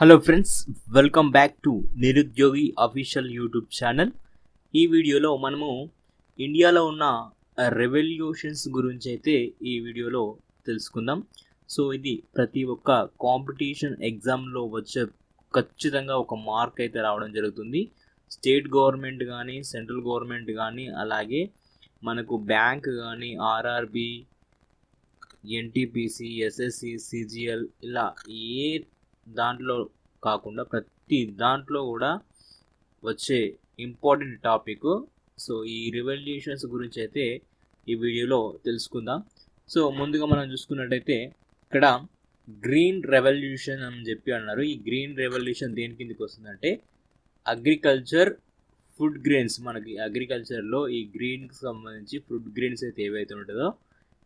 Hello friends, welcome back to Nirudyogi official YouTube channel. ఈ వీడియోలో మనము ఇండియాలో ఉన్న రెవల్యూషన్స్ గురించి అయితే ఈ వీడియోలో తెలుసుకుందాం. సో ఇది ప్రతి ఒక్క కాంపిటీషన్ ఎగ్జామ్లో వచ్చే ఖచ్చితంగా ఒక మార్క్ అయితే రావడం జరుగుతుంది. స్టేట్ గవర్నమెంట్ కానీ, సెంట్రల్ గవర్నమెంట్ కానీ, అలాగే మనకు బ్యాంక్ కానీ, ఆర్ఆర్బి, ఎన్టీపీసీ, ఎస్ఎస్సి, సిజిఎల్ ఇలా ఏ దాంట్లో కాకుండా ప్రతి దాంట్లో కూడా వచ్చే ఇంపార్టెంట్ టాపిక్. సో ఈ రివల్యూషన్స్ గురించి అయితే ఈ వీడియోలో తెలుసుకుందాం. సో ముందుగా మనం చూసుకున్నట్టయితే ఇక్కడ గ్రీన్ రెవల్యూషన్ అని చెప్పి అన్నారు. ఈ గ్రీన్ రెవల్యూషన్ దేని కిందకి వస్తుందంటే అగ్రికల్చర్, ఫుడ్ గ్రెయిన్స్. మనకి అగ్రికల్చర్లో ఈ గ్రీన్కి సంబంధించి ఫుడ్ గ్రెయిన్స్ అయితే ఏవైతే ఉంటుందో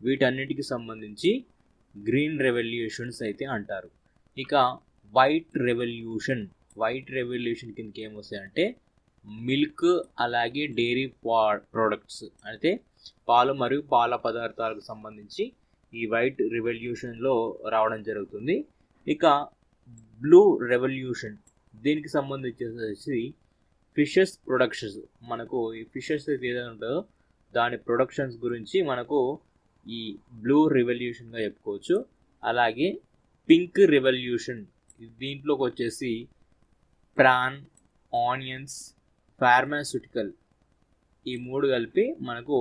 వీటన్నిటికి సంబంధించి గ్రీన్ రెవల్యూషన్స్ అయితే అంటారు. ఇక వైట్ రెవల్యూషన్ కిందకి ఏమొస్తాయంటే మిల్క్, అలాగే డైరీ ప్రోడక్ట్స్, అంటే పాలు మరియు పాల పదార్థాలకు సంబంధించి ఈ వైట్ రెవల్యూషన్లో రావడం జరుగుతుంది. ఇక బ్లూ రెవల్యూషన్ దీనికి సంబంధించి ఫిషెస్ ప్రొడక్షన్స్, మనకు ఈ ఫిషెస్ ఏదైతే ఉంటుందో దాని ప్రొడక్షన్స్ గురించి మనకు ఈ బ్లూ రెవల్యూషన్గా చెప్పుకోవచ్చు. అలాగే పింక్ రెవల్యూషన్ దీంట్లోకి వచ్చేసి ప్రాన్, ఆనియన్స్, ఫార్మాస్యూటికల్ ఈ మూడు కలిపి మనకు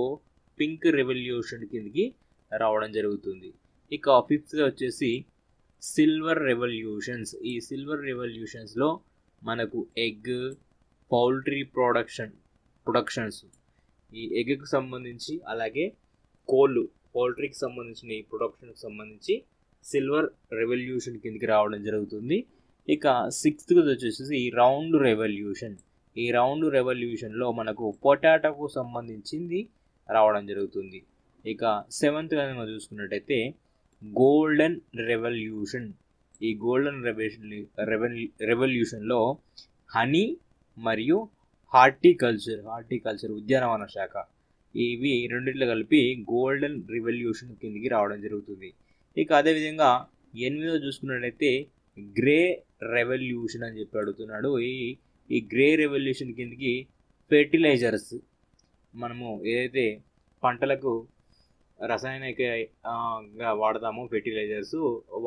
పింక్ రెవల్యూషన్ కిందకి రావడం జరుగుతుంది. ఇక ఫిఫ్త్గా వచ్చేసి సిల్వర్ రెవల్యూషన్స్. ఈ సిల్వర్ రెవల్యూషన్స్లో మనకు ఎగ్, పౌల్ట్రీ ప్రొడక్షన్స్, ఈ ఎగ్కి సంబంధించి, అలాగే కోళ్ళు, పౌల్ట్రీకి సంబంధించిన ఈ ప్రొడక్షన్కి సంబంధించి సిల్వర్ రెవల్యూషన్ కిందకి రావడం జరుగుతుంది. ఇక సిక్స్త్గా వచ్చేసి ఈ రౌండ్ రెవల్యూషన్. ఈ రౌండ్ రెవల్యూషన్లో మనకు పొటాటోకు సంబంధించింది రావడం జరుగుతుంది. ఇక సెవెంత్గా మనం చూసుకున్నట్టయితే గోల్డెన్ రెవల్యూషన్. ఈ గోల్డెన్ రెవల్యూషన్లో హనీ మరియు హార్టికల్చర్ ఉద్యానవన శాఖ, ఇవి రెండిట్లో కలిపి గోల్డెన్ రెవల్యూషన్ కిందకి రావడం జరుగుతుంది. ఇక అదేవిధంగా ఎనిమిదో చూసుకున్నట్టయితే గ్రే రెవల్యూషన్ అని చెప్పి అడుగుతున్నాడు. ఈ గ్రే రెవల్యూషన్ కిందకి ఫెర్టిలైజర్స్, మనము ఏదైతే పంటలకు రసాయనికంగా వాడతామో ఫెర్టిలైజర్స్,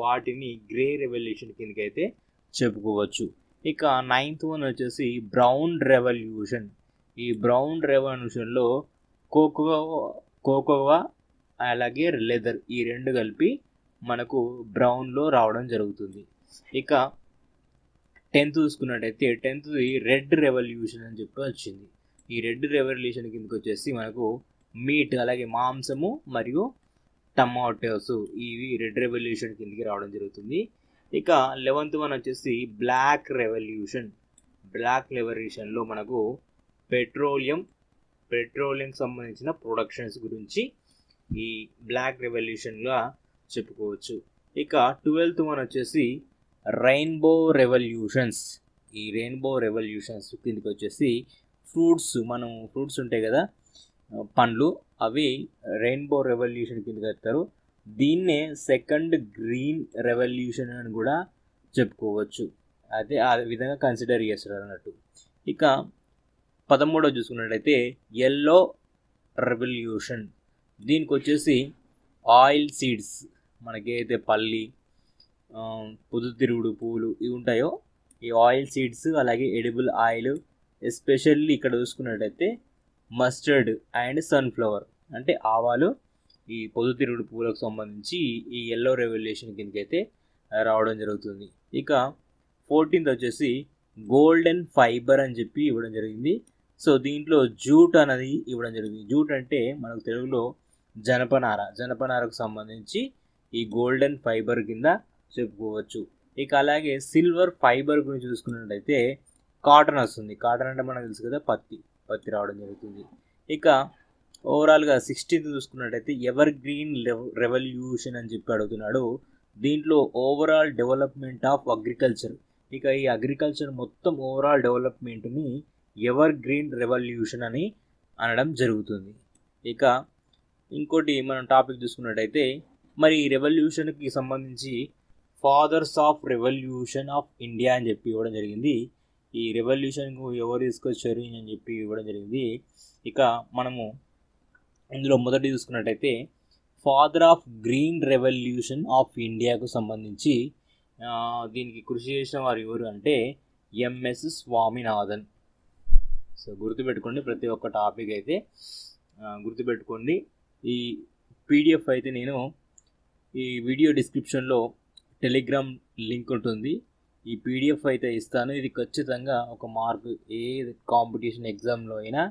వాటిని గ్రే రెవల్యూషన్ కిందకి అయితే చెప్పుకోవచ్చు. ఇక నైన్త్ వన్ వచ్చేసి బ్రౌన్ రెవల్యూషన్. ఈ బ్రౌన్ రెవల్యూషన్లో కోకోవా అలాగే లెదర్ ఈ రెండు కలిపి మనకు బ్రౌన్లో రావడం జరుగుతుంది. ఇక 10th చూసుకున్నట్టయితే 10th రెడ్ రెవల్యూషన్ అని చెప్పి వచ్చింది. ఈ రెడ్ రెవల్యూషన్ కిందకి వచ్చేసి మనకు మీట్, అలాగే మాంసము మరియు టమాటోస్, ఇవి రెడ్ రెవల్యూషన్ కిందకి రావడం జరుగుతుంది. ఇక 11th వన్ వచ్చేసి బ్లాక్ రెవల్యూషన్లో మనకు పెట్రోలియం సంబంధించిన ప్రొడక్షన్స్ గురించి ఈ బ్లాక్ రెవల్యూషన్గా చెప్పుకోవచ్చు. ఇక 12th వన్ వచ్చేసి రెయిన్బో రెవల్యూషన్స్. ఈ రెయిన్బో రెవల్యూషన్స్ కిందకి వచ్చేసి ఫ్రూట్స్ ఉంటాయి కదా, పండ్లు, అవి రెయిన్బో రెవల్యూషన్ కిందకి వస్తారు. దీన్నే సెకండ్ గ్రీన్ రెవల్యూషన్ అని కూడా చెప్పుకోవచ్చు. అదే ఆ విధంగా కన్సిడర్ చేస్తారు అన్నట్టు. ఇక 13వ చూసుకున్నట్టయితే ఎల్లో రెవల్యూషన్. దీనికి వచ్చేసి ఆయిల్ సీడ్స్, మనకైతే పల్లి, పొద్దుతిరుగుడు పువ్వులు ఇవి ఉంటాయో ఈ ఆయిల్ సీడ్స్, అలాగే ఎడిబుల్ ఆయిల్, ఎస్పెషల్లీ ఇక్కడ చూసుకున్నట్టయితే మస్టర్డ్ అండ్ సన్ఫ్లవర్, అంటే ఆవాలు, ఈ పొద్దుతిరుగుడు పువ్వులకు సంబంధించి ఈ ఎల్లో రెవల్యూషన్ కిందకైతే రావడం జరుగుతుంది. ఇక 14th వచ్చేసి గోల్డెన్ ఫైబర్ అని చెప్పి ఇవ్వడం జరిగింది. సో దీంట్లో జూట్ అనేది ఇవ్వడం జరిగింది. జూట్ అంటే మనకు తెలుగులో జనపనారకు సంబంధించి ఈ గోల్డెన్ ఫైబర్ కింద చెప్పుకోవచ్చు. ఇక అలాగే సిల్వర్ ఫైబర్ గురించి చూసుకున్నట్టయితే కాటన్ వస్తుంది. కాటన్ అంటే మనకు తెలుసు కదా, పత్తి రావడం జరుగుతుంది. ఇక ఓవరాల్గా 16th చూసుకున్నట్టయితే ఎవర్ గ్రీన్ రెవల్యూషన్ అని చెప్పి అడుగుతున్నాడు. దీంట్లో ఓవరాల్ డెవలప్మెంట్ ఆఫ్ అగ్రికల్చర్. ఇక ఈ అగ్రికల్చర్ మొత్తం ఓవరాల్ డెవలప్మెంట్ని ఎవర్ గ్రీన్ రెవల్యూషన్ అని అనడం జరుగుతుంది. ఇక ఇంకోటి మనం టాపిక్ చూసుకున్నట్టయితే మరి ఈ రెవల్యూషన్కి సంబంధించి fathers of revolution of India అని చెప్పి ఇవ్వడం జరిగింది. ఈ రెవల్యూషన్కు ఎవరు తీసుకొచ్చారు అని చెప్పి ఇవ్వడం జరిగింది. ఇక మనము ఇందులో మొదటి చూసుకున్నట్టయితే father of green revolution of ఇండియాకు సంబంధించి దీనికి కృషి చేసిన వారు ఎవరు అంటే ఎంఎస్ స్వామినాథన్. సో గుర్తుపెట్టుకోండి, ప్రతి ఒక్క టాపిక్ అయితే గుర్తుపెట్టుకోండి. ఈ పీడిఎఫ్ అయితే నేను ఈ వీడియో డిస్క్రిప్షన్లో టెలిగ్రామ్ లింక్ ఉంటుంది. ఈ పీడిఎఫ్ అయితే ఇస్తాను. ఇది ఖచ్చితంగా ఒక మార్క్ ఏ కాంపిటీషన్ ఎగ్జామ్లో అయినా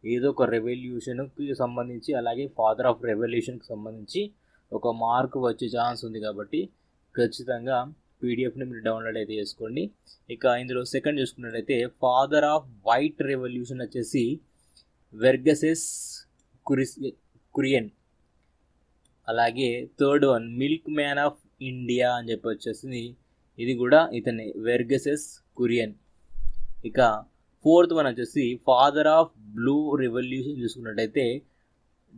ఏదో ఒక రెవల్యూషన్కి సంబంధించి అలాగే ఫాదర్ ఆఫ్ రెవల్యూషన్కి సంబంధించి ఒక మార్క్ వచ్చే ఛాన్స్ ఉంది కాబట్టి ఖచ్చితంగా పీడిఎఫ్ని మీరు డౌన్లోడ్ అయితే చేసుకోండి. ఇక ఇందులో సెకండ్ చూసుకున్నట్లయితే ఫాదర్ ఆఫ్ వైట్ రెవల్యూషన్ వచ్చేసి వెర్గసెస్ కురియన్. అలాగే third one milkman of India అని చెప్పి వచ్చేసి ఇది కూడా ఇతనే, వెర్గసెస్ కురియన్. ఇక ఫోర్త్ వన్ వచ్చేసి ఫాదర్ ఆఫ్ బ్లూ రెవల్యూషన్ చూసుకున్నట్టయితే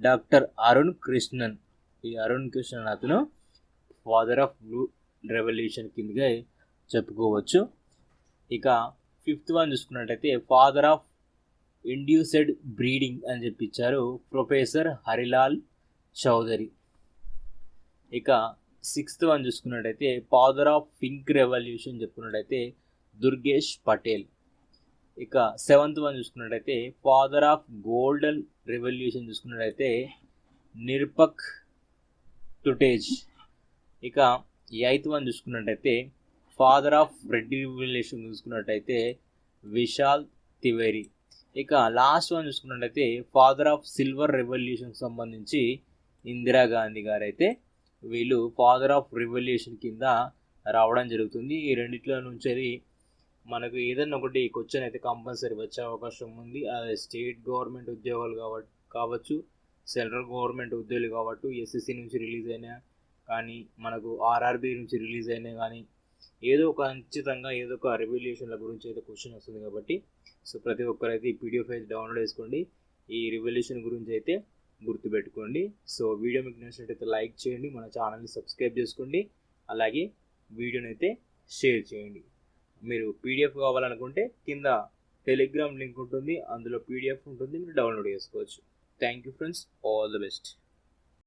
డాక్టర్ అరుణ్ కృష్ణన్. ఈ అరుణ్ కృష్ణన్ అతను ఫాదర్ ఆఫ్ బ్లూ రెవల్యూషన్ కిందగా చెప్పుకోవచ్చు. ఇక ఫిఫ్త్ వన్ చూసుకున్నట్టయితే ఫాదర్ ఆఫ్ ఇండ్యూసెడ్ బ్రీడింగ్ అని చెప్పి ఇచ్చారు, ప్రొఫెసర్ హరిలాల్ చౌదరి. ఇక సిక్స్త్ వన్ చూసుకున్నట్టయితే ఫాదర్ ఆఫ్ పింక్ రెవల్యూషన్ చెప్పుకున్నట్టయితే దుర్గేష్ పటేల్. ఇక సెవెంత్ వన్ చూసుకున్నట్టయితే ఫాదర్ ఆఫ్ గోల్డెన్ రెవల్యూషన్ చూసుకున్నట్టయితే నిరపక్ టుటేజ్. ఇక ఎయిత్ వన్ చూసుకున్నట్టయితే ఫాదర్ ఆఫ్ రెడ్ రెవల్యూషన్ చూసుకున్నట్టయితే విశాల్ తివేరి. ఇక లాస్ట్ వన్ చూసుకున్నట్టయితే ఫాదర్ ఆఫ్ సిల్వర్ రెవల్యూషన్ సంబంధించి ఇందిరాగాంధీ గారు అయితే వీళ్ళు ఫాదర్ ఆఫ్ రెవల్యూషన్ కింద రావడం జరుగుతుంది. ఈ రెండిట్లో నుంచి మనకు ఏదైనా ఒకటి క్వశ్చన్ అయితే కంపల్సరీ వచ్చే అవకాశం ఉంది. అది స్టేట్ గవర్నమెంట్ ఉద్యోగాలు కావచ్చు, సెంట్రల్ గవర్నమెంట్ ఉద్యోగులు కావచ్చు, ఎస్ఎస్సి నుంచి రిలీజ్ అయినా కానీ మనకు ఆర్ఆర్బి నుంచి రిలీజ్ అయినా కానీ ఏదో ఒక ఖచ్చితంగా ఏదో ఒక రెవల్యూషన్ల గురించి అయితే క్వశ్చన్ వస్తుంది కాబట్టి సో ప్రతి ఒక్కరైతే ఈ పీడిఎఫ్ అయితే డౌన్లోడ్ చేసుకోండి. ఈ రెవల్యూషన్ గురించి అయితే గుర్తుపెట్టుకోండి. సో వీడియో మీకు నచ్చినట్టయితే లైక్ చేయండి, మన ఛానల్ని సబ్స్క్రైబ్ చేసుకోండి, అలాగే వీడియోని అయితే షేర్ చేయండి. మీరు పీడిఎఫ్ కావాలనుకుంటే కింద టెలిగ్రామ్ లింక్ ఉంటుంది, అందులో పీడిఎఫ్ ఉంటుంది, మీరు డౌన్లోడ్ చేసుకోవచ్చు. Thank you friends, all the best.